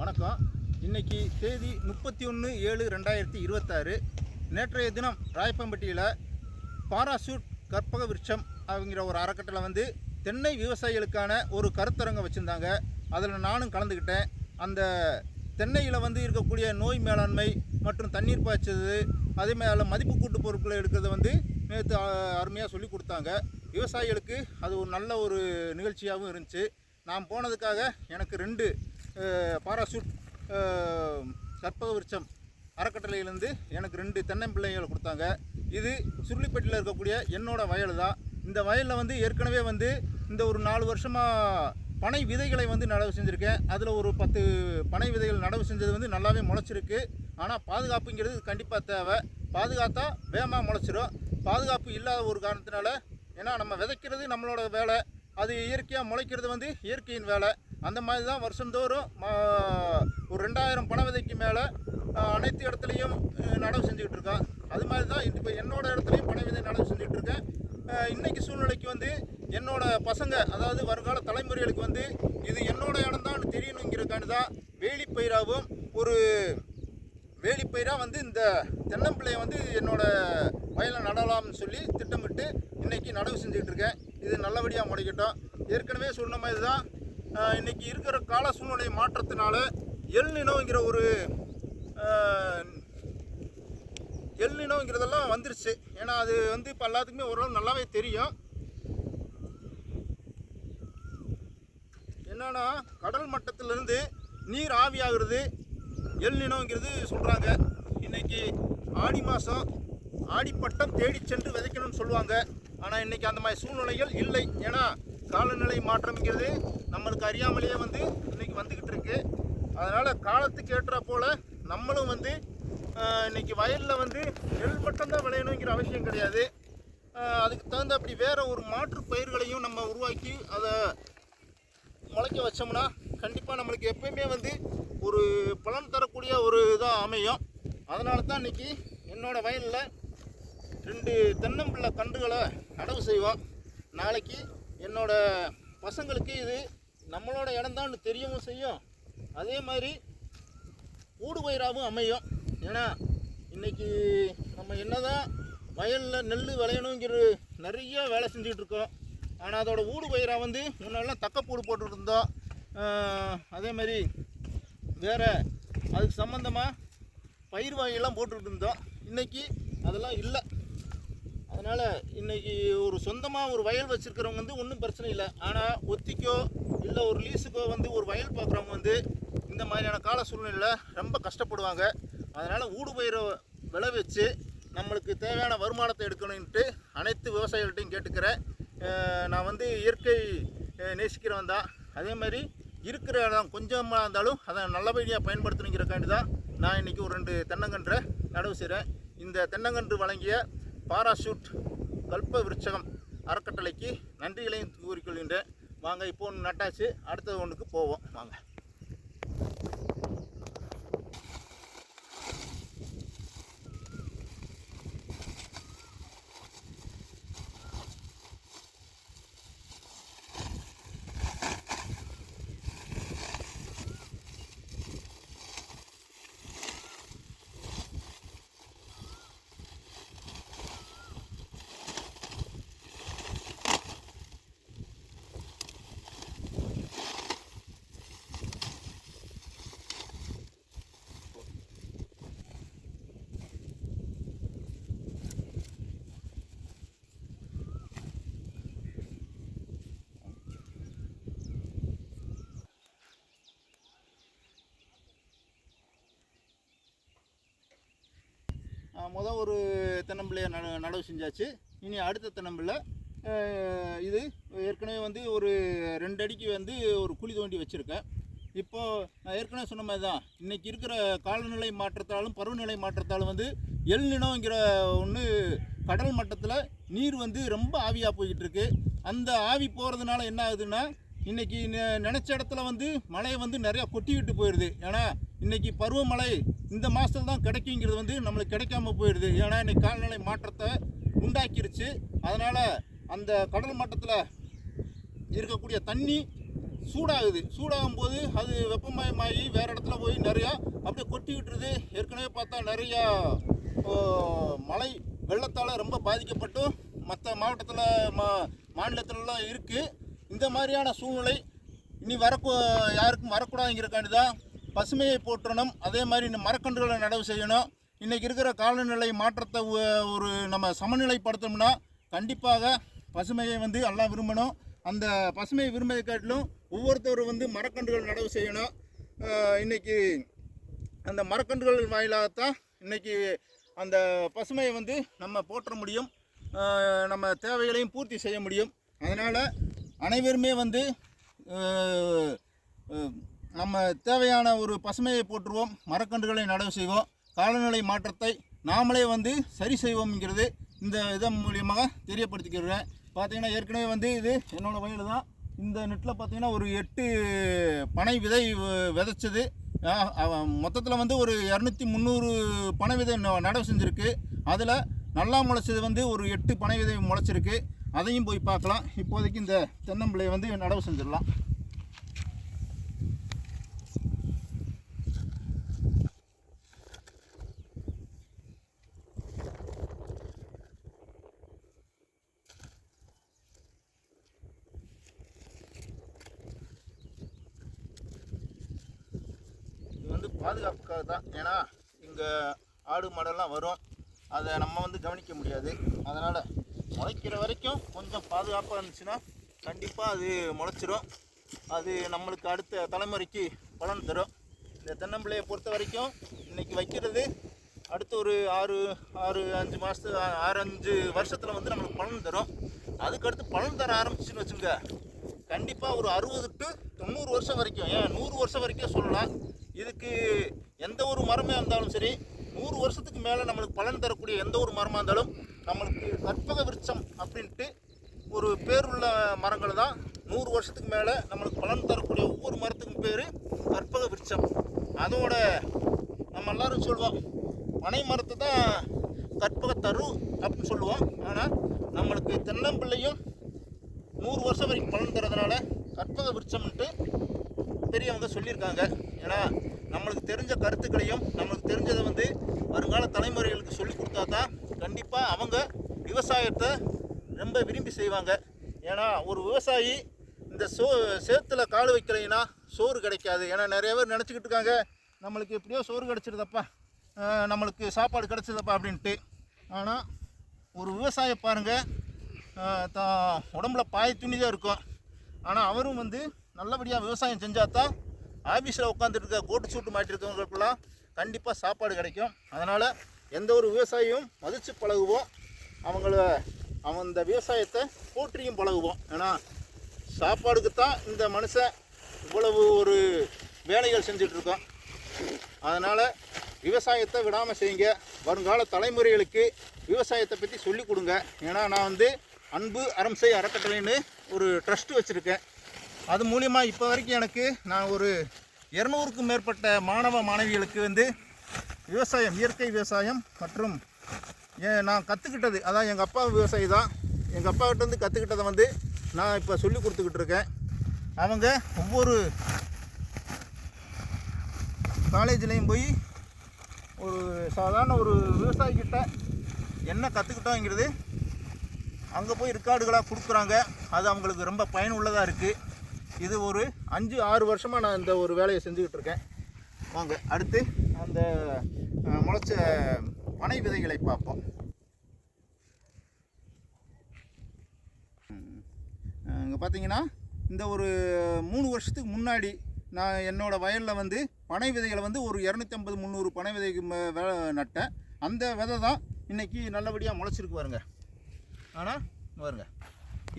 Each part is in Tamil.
வணக்கம். இன்றைக்கி தேதி 31/7/2026. நேற்றைய தினம் ராயப்பம்பட்டியில் பாராசூட் கற்பக விருட்சம் அப்படிங்கிற ஒரு அறக்கட்டளை வந்து தென்னை விவசாயிகளுக்கான ஒரு கருத்தரங்கம் வச்சுருந்தாங்க. அதில் நானும் கலந்துக்கிட்டேன். அந்த தென்னையில் வந்து இருக்கக்கூடிய நோய் மேலாண்மை மற்றும் தண்ணீர் பாய்ச்சது, அதேமாதிரி அதில் மதிப்பு கூட்டு பொருட்களை எடுக்கிறத வந்து நேற்று அருமையாக சொல்லி கொடுத்தாங்க. விவசாயிகளுக்கு அது ஒரு நல்ல ஒரு நிகழ்ச்சியாகவும் இருந்துச்சு. நான் போனதுக்காக எனக்கு 2 பாராசூட் கற்பக விருட்சம் அறக்கட்டளையிலேருந்து எனக்கு 2 தென்னம்பிள்ளைகளை கொடுத்தாங்க. இது சுருளிப்பட்டியில் இருக்கக்கூடிய என்னோட வயல் தான். இந்த வயலில் வந்து ஏற்கனவே வந்து இந்த ஒரு 4 வருஷமாக பனை விதைகளை வந்து நடவு செஞ்சுருக்கேன். அதில் ஒரு 10 பனை விதைகள் நடவு செஞ்சது வந்து நல்லாவே முளைச்சிருக்கு. ஆனால் பாதுகாப்புங்கிறது கண்டிப்பாக தேவை. பாதுகாத்தா வேகமாக முளைச்சிரும். பாதுகாப்பு இல்லாத ஒரு காரணத்தினால, ஏன்னா நம்ம விதைக்கிறது நம்மளோட வேலை, அது இயற்கையாக முளைக்கிறது வந்து இயற்கையின் வேலை. அந்த மாதிரி தான் வருஷந்தோறும் ஒரு 2000 பனை விதைக்கு மேலே அனைத்து இடத்துலையும் நடவு செஞ்சுக்கிட்டு இருக்கோம். அது மாதிரி தான் இப்போ என்னோடய இடத்துலையும் பனை விதை நடவு செஞ்சுக்கிட்டு இருக்கேன். இன்றைக்கி சூழ்நிலைக்கு வந்து என்னோடய பசங்க, அதாவது வருங்கால தலைமுறைகளுக்கு வந்து இது என்னோடய இடம் தான் தெரியணுங்கிறக்காண்டி தான் வேலிப்பயிராகவும் ஒரு வேலிப்பயிராக வந்து இந்த தென்னம்பிள்ளையை வந்து என்னோடய வயலை நடலாம்னு சொல்லி திட்டமிட்டு இன்றைக்கி நடவு செஞ்சுக்கிட்டு இருக்கேன். இது நல்லபடியாக முளைக்கட்டும். ஏற்கனவே சொன்ன மாதிரி தான் இன்றைக்கி இருக்கிற கால சூழ்நிலை மாற்றத்தினால எல்நினோங்கிற ஒரு எல்நினோங்கிறதெல்லாம் வந்துருச்சு. ஏன்னா அது வந்து இப்போ எல்லாத்துக்குமே ஓரளவு நல்லாவே தெரியும். என்னன்னா, கடல் மட்டத்திலிருந்து நீர் ஆவியாகிறது எல்நினோங்கிறது சொல்கிறாங்க. இன்றைக்கி ஆடி மாதம் ஆடிப்பட்டம் தேடி சென்று விதைக்கணும்னு சொல்லுவாங்க. ஆனால் இன்றைக்கி அந்த மாதிரி சூழ்நிலைகள் இல்லை. ஏன்னா காலநிலை மாற்றம்ங்கிறது நம்மளுக்கு அறியாமலேயே வந்து இன்றைக்கி வந்துக்கிட்டு இருக்குது. அதனால் காலத்துக்கு ஏற்ற போல் நம்மளும் வந்து இன்றைக்கி வயலில் வந்து நெல் மட்டும்தான் விளையணுங்கிற அவசியம் கிடையாது. அதுக்கு தகுந்த அப்படி வேறு ஒரு மாற்று பயிர்களையும் நம்ம உருவாக்கி அதை முளைக்க வச்சோம்னா கண்டிப்பாக நம்மளுக்கு எப்போயுமே வந்து ஒரு பலன் தரக்கூடிய ஒரு இதாக அமையும். அதனால தான் இன்றைக்கி என்னோடய வயலில் 2 தென்னம்பிள்ளை கன்றுகளை நடவு செய்வோம். நாளைக்கு என்னோடய பசங்களுக்கு இது நம்மளோட இடம்தான் தெரியவும் செய்யும். அதே மாதிரி ஊடு பயிராகவும் அமையும். ஏன்னா இன்றைக்கி நம்ம என்ன தான் வயலில் நெல் விளையணுங்கிற நிறைய வேலை செஞ்சுக்கிட்டு இருக்கோம். ஆனால் அதோட ஊடு பயிராக வந்து முன்னெல்லாம் தக்கப்பூடு போட்டுக்கிட்டு இருந்தோம். அதே மாதிரி வேறு அதுக்கு சம்மந்தமாக பயிர் வகையெல்லாம் போட்டுக்கிட்டு இருந்தோம். இன்றைக்கி அதெல்லாம் இல்லை. அதனால் இன்றைக்கி ஒரு சொந்தமாக ஒரு வயல் வச்சுருக்கிறவங்க வந்து ஒன்றும் பிரச்சனை இல்லை. ஆனால் ஒத்திக்கோ இல்லை ஒரு லீஸுக்கோ வந்து ஒரு வயல் பார்க்குறவங்க வந்து இந்த மாதிரியான கால சூழ்நிலையில் ரொம்ப கஷ்டப்படுவாங்க. அதனால் ஊடு பயிரை விளைவிச்சு நம்மளுக்கு தேவையான வருமானத்தை எடுக்கணுன்ட்டு அனைத்து விவசாயிகள்கிட்டையும் கேட்டுக்கிறேன். நான் வந்து இயற்கை நேசிக்கிறவன் தான். அதே மாதிரி இருக்கிற இடம் கொஞ்சமாக இருந்தாலும் அதை நல்லபடியாக பயன்படுத்தணுங்கிறக்காண்டி தான் நான் இன்றைக்கி ஒரு 2 தென்னங்கன்றை நடவு செய்கிறேன். இந்த தென்னங்கன்று வழங்கிய பாராசூட் கல்ப விருட்சகம் அறக்கட்டளைக்கு நன்றிகளையும் கூறிக்கொள்கின்றேன். வாங்க, இப்போ ஒன்று நட்டாச்சு, அடுத்தது ஒன்றுக்கு போவோம் வாங்க. முதல் ஒரு தென்னம்பிள்ளையை நடவு செஞ்சாச்சு. இனி அடுத்த தென்னம்பிள்ளை இது ஏற்கனவே வந்து ஒரு 2 அடிக்கு வந்து ஒரு குழி தோண்டி வச்சுருக்கேன். இப்போது நான் ஏற்கனவே சொன்ன மாதிரி தான் இன்றைக்கி இருக்கிற காலநிலை மாற்றத்தாலும் பருவநிலை மாற்றத்தாலும் வந்து எல்நினோங்கிற ஒன்று கடல் மட்டத்தில் நீர் வந்து ரொம்ப ஆவியாக போய்கிட்டு இருக்கு. அந்த ஆவி போகிறதுனால என்ன ஆகுதுன்னா, இன்றைக்கி நினச்ச இடத்துல வந்து மழையை வந்து நிறையா கொட்டிக்கிட்டு போயிடுது. ஏன்னா இன்றைக்கி பருவமழை இந்த மாதத்தில் தான் கிடைக்குங்கிறது வந்து நம்மளுக்கு கிடைக்காம போயிடுது. ஏன்னா இன்றைக்கி காலநிலை மாற்றத்தை உண்டாக்கிருச்சு. அதனால் அந்த கடல் மட்டத்தில் இருக்கக்கூடிய தண்ணி சூடாகுது. சூடாகும் போது அது வெப்பமயமாகி வேறு இடத்துல போய் நிறையா அப்படியே கொட்டி விட்டுருது. ஏற்கனவே பார்த்தா நிறையா மழை வெள்ளத்தால் ரொம்ப பாதிக்கப்பட்டு மற்ற மாநிலத்திலலாம் இருக்குது. இந்த மாதிரியான சூழ்நிலை இனி யாருக்கும் வரக்கூடாதுங்கிறக்காண்டி தான் பசுமையை போற்றணும். அதே மாதிரி இந்த மரக்கன்றுகளை நடவு செய்யணும். இன்றைக்கி இருக்கிற காலநிலை மாற்றத்தை ஒரு நம்ம சமநிலைப்படுத்தணும்னா கண்டிப்பாக பசுமையை எல்லாம் விரும்பணும். அந்த பசுமையை விரும்பதை காட்டிலும் ஒவ்வொருத்தரும் மரக்கன்றுகள் நடவு செய்யணும். இன்றைக்கி அந்த மரக்கன்றுகள் வாயிலாகத்தான் இன்றைக்கி அந்த பசுமையை நம்ம போற்ற முடியும், நம்ம தேவைகளையும் பூர்த்தி செய்ய முடியும். அதனால் அனைவருமே நம்ம தேவையான ஒரு பசுமையை போற்றுவோம், மரக்கன்றுகளை நடவு செய்வோம், காலநிலை மாற்றத்தை நாமளே சரி செய்வோம்ங்கிறது இந்த இதன் மூலியமாக தெரியப்படுத்திக்கிறேன். பார்த்திங்கன்னா ஏற்கனவே இது என்னோடய வயல் தான். இந்த நெட்டில் பார்த்திங்கன்னா ஒரு 8 பனை விதை விதைச்சது. மொத்தத்தில் ஒரு 200-300 பனை விதை நடவு செஞ்சுருக்கு. அதில் நல்லா முளைச்சது ஒரு 8 பனை விதை முளைச்சிருக்கு. அதையும் போய் பார்க்கலாம். இப்போதைக்கு இந்த தென்னம்பிள்ளையை நடவு செஞ்சிடலாம். பாதுகாப்புக்காக தான். ஏன்னா இங்கே ஆடு மாடெல்லாம் வரும், அதை நம்ம கவனிக்க முடியாது. அதனால் முளைக்கிற வரைக்கும் கொஞ்சம் பாதுகாப்பாக இருந்துச்சுன்னா கண்டிப்பாக அது முளைச்சிரும். அது நம்மளுக்கு அடுத்த தலைமுறைக்கு பலன் தரும். இந்த தென்னம்பிள்ளையை பொறுத்த வரைக்கும் இன்றைக்கி வைக்கிறது அடுத்த ஒரு 6-5 வருஷத்தில் நம்மளுக்கு பலன் தரும். அதுக்கடுத்து பலன் தர ஆரம்பிச்சுன்னு வச்சுங்க, கண்டிப்பாக ஒரு 60-90 வருஷம் வரைக்கும், ஏன் 100 வருஷம் வரைக்கும் சொல்லலாம். இதுக்கு எந்த ஒரு மரமே இருந்தாலும் சரி, 100 வருஷத்துக்கு மேலே நம்மளுக்கு பலன் தரக்கூடிய எந்த ஒரு மரமாக இருந்தாலும் நம்மளுக்கு கற்பக விருட்சம் அப்படின்ட்டு ஒரு பேருள்ள மரங்கள் தான் 100 வருஷத்துக்கு மேலே நம்மளுக்கு பலன் தரக்கூடிய ஒவ்வொரு மரத்துக்கும் பேர் கற்பக விருட்சம். அதோட நம்ம எல்லாரும் சொல்லுவோம் பனை மரத்தை தான் கற்பக தரு அப்படின்னு சொல்லுவோம். ஆனால் நம்மளுக்கு தென்னம்பிள்ளையும் 100 வருஷம் வரைக்கும் பலன் தரதுனால கற்பக விருட்சம்ன்ட்டு பெரியவங்க சொல்லியிருக்காங்க. ஏன்னா நம்மளுக்கு தெரிஞ்ச கருத்துக்களையும் நம்மளுக்கு தெரிஞ்சதை வருங்கால தலைமுறைகளுக்கு சொல்லி கொடுத்தா தான் கண்டிப்பாக அவங்க விவசாயத்தை ரொம்ப விரும்பி செய்வாங்க. ஏன்னா ஒரு விவசாயி இந்த சேத்துல கால் வைக்கலைன்னா சோறு கிடைக்காது. ஏன்னா நிறைய பேர் நினச்சிக்கிட்டு இருக்காங்க நம்மளுக்கு எப்படியோ சோறு கிடச்சிருதப்பா, நம்மளுக்கு சாப்பாடு கிடச்சிதப்பா அப்படின்ட்டு. ஆனால் ஒரு விவசாயி பாருங்கள், உடம்புல பாய் துணி தான் இருக்கும். ஆனால் அவரும் நல்லபடியாக விவசாயம் செஞ்சால் தான் ஆஃபீஸில் உட்காந்துட்டு இருக்க கோட்டு சூட்டு மாட்டிருக்கவங்களுக்கெல்லாம் கண்டிப்பாக சாப்பாடு கிடைக்கும். அதனால் எந்த ஒரு விவசாயியும் மதித்து பழகுவோம், இந்த விவசாயத்தை போற்றியும் பழகுவோம். ஏன்னா சாப்பாடுக்கு தான் இந்த மனுஷன் இவ்வளவு ஒரு வேலைகள் செஞ்சிட்ருக்கோம். அதனால் விவசாயத்தை விடாமல் செய்யுங்க. வருங்கால தலைமுறைகளுக்கு விவசாயத்தை பற்றி சொல்லிக் கொடுங்க. ஏன்னா நான் அன்பு அறம் செய் அறக்கட்டளைன்னு ஒரு ட்ரஸ்ட்டு வச்சுருக்கேன். அது மூலிமா இப்போ வரைக்கும் எனக்கு நான் ஒரு 200க்கும் மேற்பட்ட மாணவ மாணவிகளுக்கு விவசாயம், இயற்கை விவசாயம் மற்றும் நான் கற்றுக்கிட்டது, அதான் எங்கள் அப்பா விவசாயி தான், எங்கள் அப்பாக்கிட்டேருந்து கற்றுக்கிட்டதை நான் இப்போ சொல்லி கொடுத்துக்கிட்டு இருக்கேன். அவங்க ஒவ்வொரு காலேஜ்லேயும் போய் ஒரு சாதாரண ஒரு விவசாயிக்கிட்ட என்ன கற்றுக்கிட்டோங்கிறது அங்கே போய் ரெக்கார்டுகளாக கொடுக்குறாங்க. அது அவங்களுக்கு ரொம்ப பயனுள்ளதாக இருக்குது. இது ஒரு 5-6 வருஷமாக நான் இந்த ஒரு வேலையை செஞ்சுக்கிட்டு இருக்கேன். வாங்க அடுத்து அந்த முளைச்ச பனை விதைகளை பார்ப்போம். இங்கே பார்த்தீங்கன்னா இந்த ஒரு 3 வருஷத்துக்கு முன்னாடி நான் என்னோடய வயலில் பனை விதைகளை ஒரு 250-300 பனை விதைக்கு நட்டேன். அந்த விதை தான் இன்றைக்கி நல்லபடியாக முளைச்சிருக்கு பாருங்க. ஆனால் பாருங்க,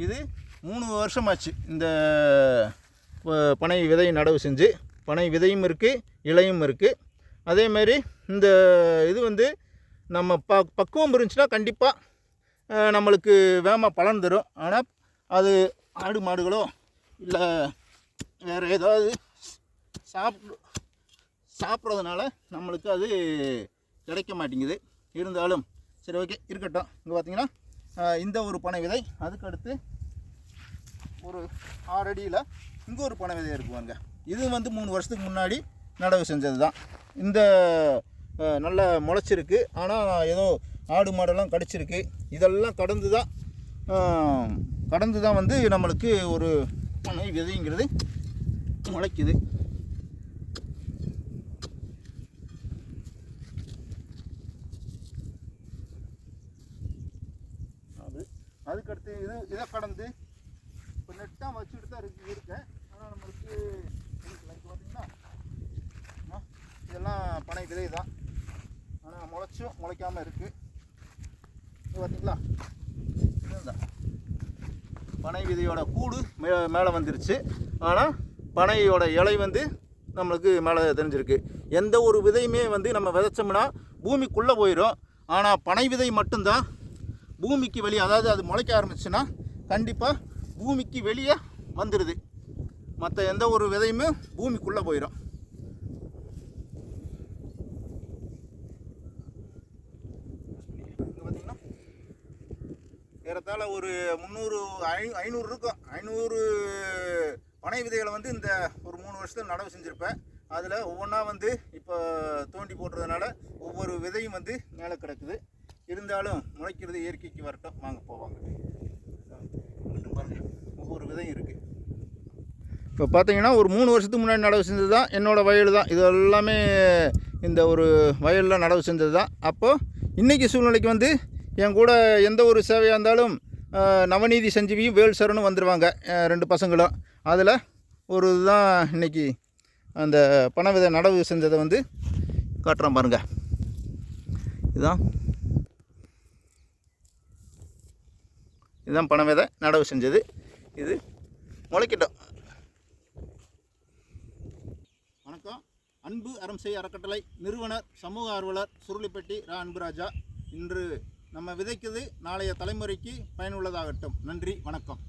இது 3 வருஷமாச்சு இந்த பனை விதை நடவு செஞ்சு. பனை விதையும் இருக்குது, இலையும் இருக்குது. அதேமாரி இந்த இது நம்ம பக்குவம் இருந்துச்சுன்னா கண்டிப்பாக நம்மளுக்கு வேகமாக பலன் தரும். ஆனால் அது ஆடு மாடுகளோ இல்லை வேறு ஏதாவது சாப்பிட்றதுனால நம்மளுக்கு அது கிடைக்க மாட்டேங்குது. இருந்தாலும் சரி, ஓகே இருக்கட்டும். இங்கே பார்த்தீங்கன்னா இந்த ஒரு பனை விதை, அதுக்கடுத்து ஒரு 6 அடியில் இங்கே ஒரு பனை விதை இருக்குவாங்க. இது 3 வருஷத்துக்கு முன்னாடி நடவு செஞ்சது தான். இந்த நல்லா முளைச்சிருக்கு. ஆனால் ஏதோ ஆடு மாடெல்லாம் கடிச்சிருக்கு. இதெல்லாம் கடந்து தான் வந்து நம்மளுக்கு ஒரு பனை விதைங்கிறது முளைக்குது. அதுக்கடுத்து இதை கடந்து இப்போ நெட்டாக வச்சுட்டு தான் இருக்கேன். ஆனால் நம்மளுக்கு பார்த்தீங்கன்னா இதெல்லாம் பனை விதை தான். ஆனால் முளைக்காமல் இருக்குது. இது பார்த்தீங்களா, இதுதான் பனை விதையோட கூடு மேலே வந்துருச்சு. ஆனால் பனையோட இலை வந்து நம்மளுக்கு மேலே தெரிஞ்சிருக்கு. எந்த ஒரு விதையுமே வந்து நம்ம விதைச்சோம்னா பூமிக்குள்ளே போயிடும். ஆனால் பனை விதை மட்டும்தான் பூமிக்கு வெளியே, அதாவது அது முளைக்க ஆரம்பிச்சுன்னா கண்டிப்பாக பூமிக்கு வெளியே வந்துடுது. மற்ற எந்த ஒரு விதையுமே பூமிக்குள்ளே போயிடும். பார்த்தீங்கன்னா ஏறத்தாழ ஒரு 500 இருக்கும். 500 பனை விதைகளை வந்து இந்த ஒரு 3 வருஷத்தில் நடவு செஞ்சுருப்பேன். அதில் ஒவ்வொன்றா வந்து இப்போ தோண்டி போடுறதுனால ஒவ்வொரு விதையும் வந்து மேலே கிடக்குது. இருந்தாலும் முளைக்கிறது இயற்கைக்கு வரட்டும், வாங்க போவாங்க. பாருங்கள், ஒவ்வொரு விதையும் இருக்குது. இப்போ பார்த்தீங்கன்னா ஒரு 3 வருஷத்துக்கு முன்னாடி நடவு செஞ்சது தான் என்னோடய வயல் தான். இது எல்லாமே இந்த ஒரு வயலில் நடவு செஞ்சது தான். அப்போது இன்றைக்கி சூழ்நிலைக்கு வந்து என் கூட எந்த ஒரு சேவையாக இருந்தாலும் நவநீதி சஞ்சீவியும் வேல் சரணும் வந்துடுவாங்க, 2 பசங்களும். அதில் ஒரு இதுதான் இன்றைக்கி அந்த பனை விதை நடவு செஞ்சதை வந்து காட்டுறேன் பாருங்கள். இதுதான் பனை விதை நடவு செஞ்சது. இது முளைக்கட்டும். வணக்கம். அன்பு அறம் செய் அறக்கட்டளை நிறுவனர் சமூக ஆர்வலர் சுருளிப்பட்டி ரா அன்புராஜா. இன்று நம்ம விதைக்குது நாளைய தலைமுறைக்கு பயனுள்ளதாகட்டும். நன்றி, வணக்கம்.